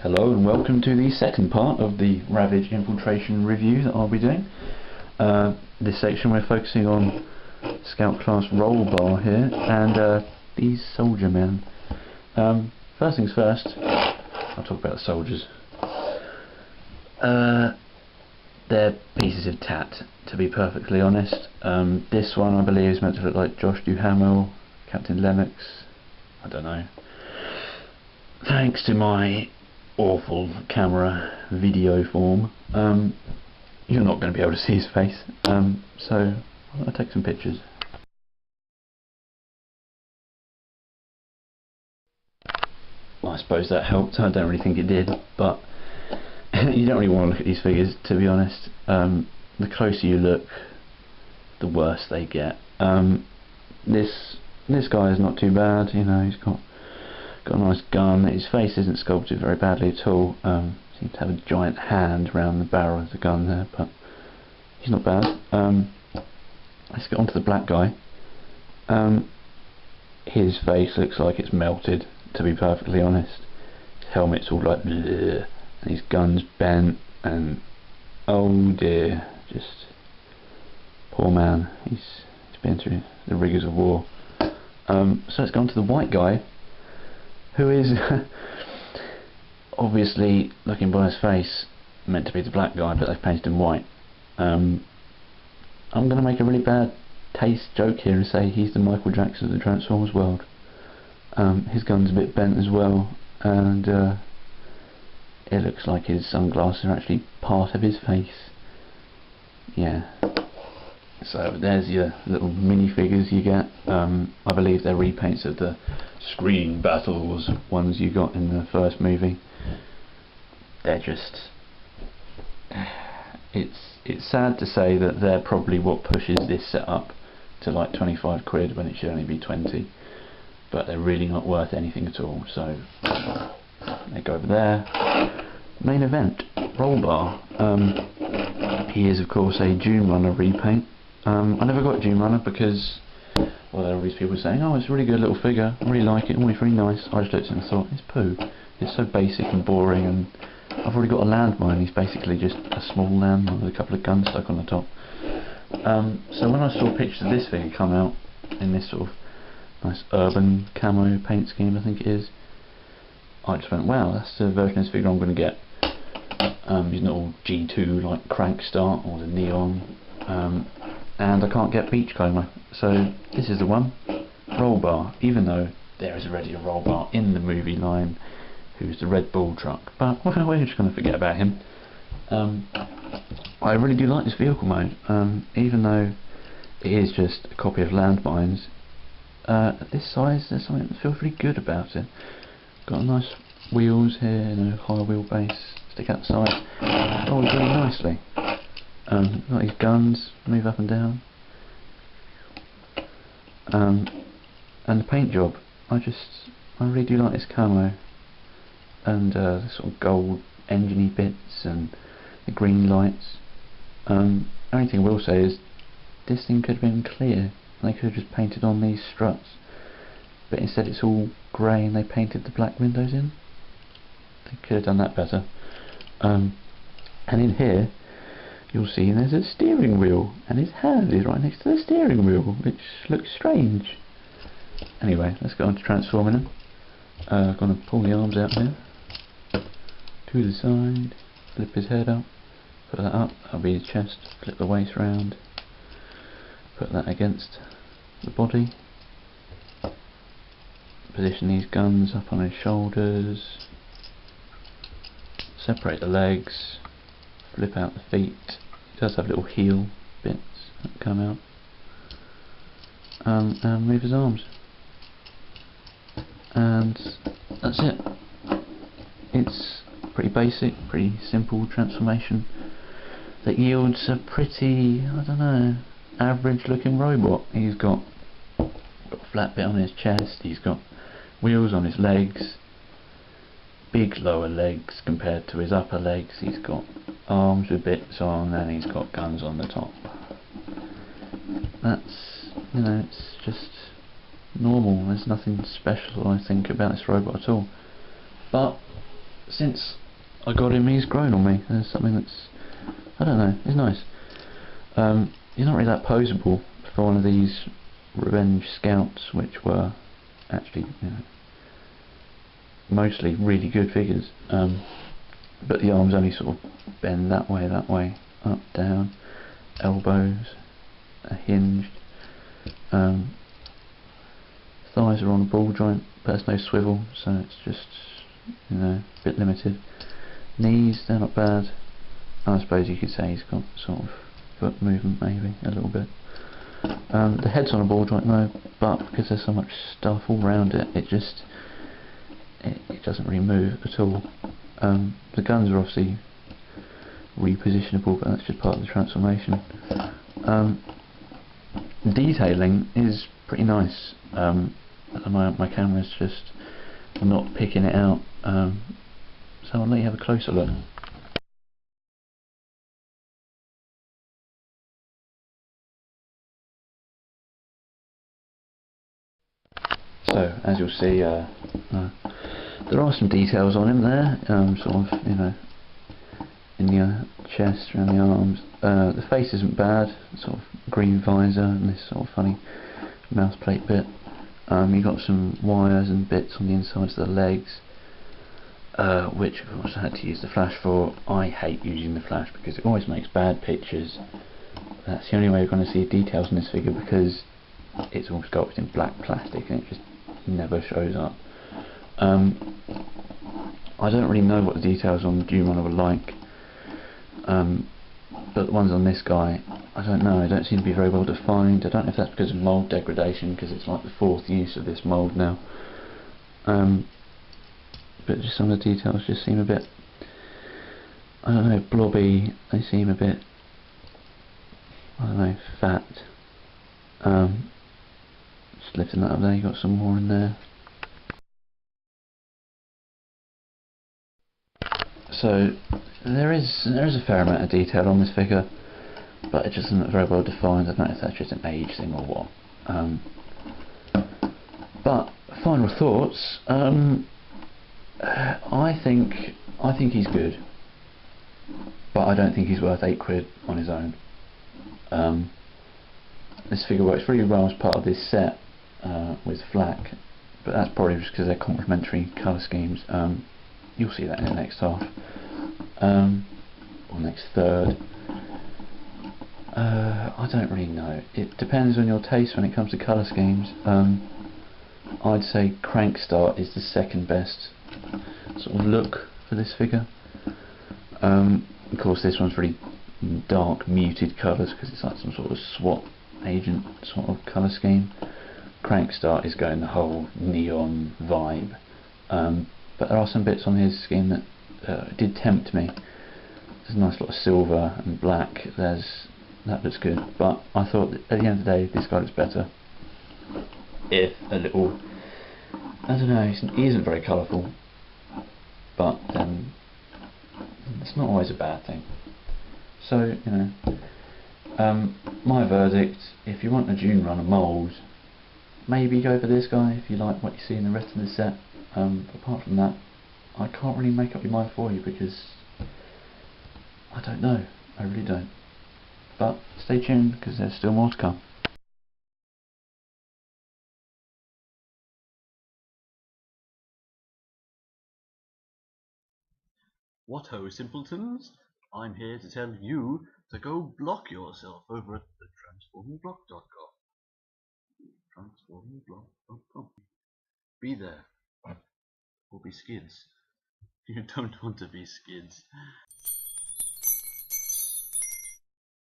Hello and welcome to the second part of the Ravage Infiltration review that I'll be doing. This section we're focusing on Scout Class Rollbar here and these soldier men. First things first, I'll talk about the soldiers. They're pieces of tat, to be perfectly honest. This one I believe is meant to look like Josh Duhamel, Captain Lennox, I don't know. Thanks to my awful camera video form, you're not going to be able to see his face, so I'll take some pictures. Well, I suppose that helped. I don't really think it did, but you don't really want to look at these figures, to be honest. The closer you look, the worse they get. This guy is not too bad, you know. He's got a nice gun. His face isn't sculpted very badly at all. Seems to have a giant hand around the barrel of the gun there, but he's not bad. Let's get on to the black guy. His face looks like it's melted, to be perfectly honest. His helmet's all like bleh, and his gun's bent, and oh dear, just poor man. He's been through the rigours of war. So let's go on to the white guy, who is obviously, looking by his face, meant to be the black guy, but they've painted him white. I'm going to make a really bad taste joke here and say he's the Michael Jackson of the Transformers world. His gun's a bit bent as well, and it looks like his sunglasses are actually part of his face. Yeah. So there's your little minifigures you get. I believe they're repaints of the Screen Battles ones you got in the first movie. They're just... It's sad to say that they're probably what pushes this setup to like 25 quid when it should only be 20. But they're really not worth anything at all. So they go over there. Main event, Rollbar. He is of course a June Runner repaint. I never got June Runner because, well, there are all these people saying, oh, it's a really good little figure, I really like it, oh, it's really nice. I just looked at it and thought, it's poo. It's so basic and boring, and I've already got a landmine. He's basically just a small landmine with a couple of guns stuck on the top. So when I saw pictures of this figure come out in this sort of nice urban camo paint scheme, I think it is, I just went, wow, that's the version of this figure I'm going to get. He's not all G2 like Crank Start or the Neon. And I can't get Beachcomber, so this is the one. Rollbar, even though there is already a Rollbar in the movie line who's the Red Bull truck, but well, we're just going to forget about him. I really do like this vehicle mode, even though it is just a copy of Landmines. At this size there's something that feels really good about it. Got nice wheels here, you know, high wheelbase, stick out the side, rolls really nicely. Got his guns, move up and down, and the paint job. I really do like this camo, and the sort of gold engine-y bits and the green lights. Only thing I will say is this thing could have been clear. They could have just painted on these struts, but instead it's all grey and they painted the black windows in. They could have done that better. And in here you'll see there's a steering wheel, and his hand is right next to the steering wheel, which looks strange. Anyway, let's go on to transforming him. I'm going to pull the arms out here, to the side, flip his head up, put that up, that'll be his chest, flip the waist round, put that against the body, position these guns up on his shoulders, separate the legs, flip out the feet. It does have little heel bits that come out, and move his arms, and that's it. It's pretty basic, pretty simple transformation that yields a pretty, I don't know, average looking robot. He's got a flat bit on his chest, he's got wheels on his legs, big lower legs compared to his upper legs, he's got arms with bits on, and he's got guns on the top. That's, you know, it's just normal. There's nothing special, I think, about this robot at all. But since I got him, he's grown on me. There's something that's, I don't know, it's nice. He's not really that poseable for one of these Revenge Scouts, which were actually, you know, mostly really good figures. But the arms only sort of bend that way, up, down, elbows are hinged. Thighs are on a ball joint, but there's no swivel, so it's just, you know, a bit limited. Knees, they're not bad. I suppose you could say he's got sort of foot movement, maybe a little bit. The head's on a ball joint, no, but because there's so much stuff all around it, it doesn't really move at all. The guns are obviously repositionable, but that's just part of the transformation. Detailing is pretty nice. At the moment my camera's just not picking it out, so I'll let you have a closer look. So as you'll see, there are some details on him there, sort of, you know, in the chest, around the arms. The face isn't bad, sort of green visor and this sort of funny mouth plate bit. You've got some wires and bits on the insides of the legs, which of course I had to use the flash for. I hate using the flash because it always makes bad pictures. That's the only way you're going to see details in this figure, because it's all sculpted in black plastic and it just never shows up. I don't really know what the details on Doom Runner were like, but the ones on this guy, I don't know, they don't seem to be very well defined. I don't know if that's because of mould degradation, because it's like the 4th use of this mould now. But just some of the details just seem a bit, I don't know, blobby. They seem a bit, I don't know, fat. Just lifting that up there, you got some more in there. So there is a fair amount of detail on this figure, but it just isn't very well defined. I don't know if that's just an age thing or what. But final thoughts. I think he's good, but I don't think he's worth £8 on his own. This figure works really well as part of this set with Flak, but that's probably just because they're complementary colour schemes. You'll see that in the next half, or next third. I don't really know. It depends on your taste when it comes to colour schemes. I'd say Crank Start is the second best sort of look for this figure. Of course this one's really dark muted colours because it's like some sort of SWAT agent sort of colour scheme. Crank Start is going the whole neon vibe, but there are some bits on his skin that did tempt me. There's a nice lot of silver and black, that looks good, but I thought that at the end of the day this guy looks better. If a little, I don't know, he isn't very colourful, but it's not always a bad thing. So, you know, my verdict, if you want a Doom Runner mould, maybe go for this guy if you like what you see in the rest of the set. Apart from that, I can't really make up your mind for you because I don't know, I really don't. But stay tuned because there's still more to come. What ho, simpletons! I'm here to tell you to go block yourself over at the transformingblock.com. Transformingblock.com. Be there. Or be skids. You don't want to be skids.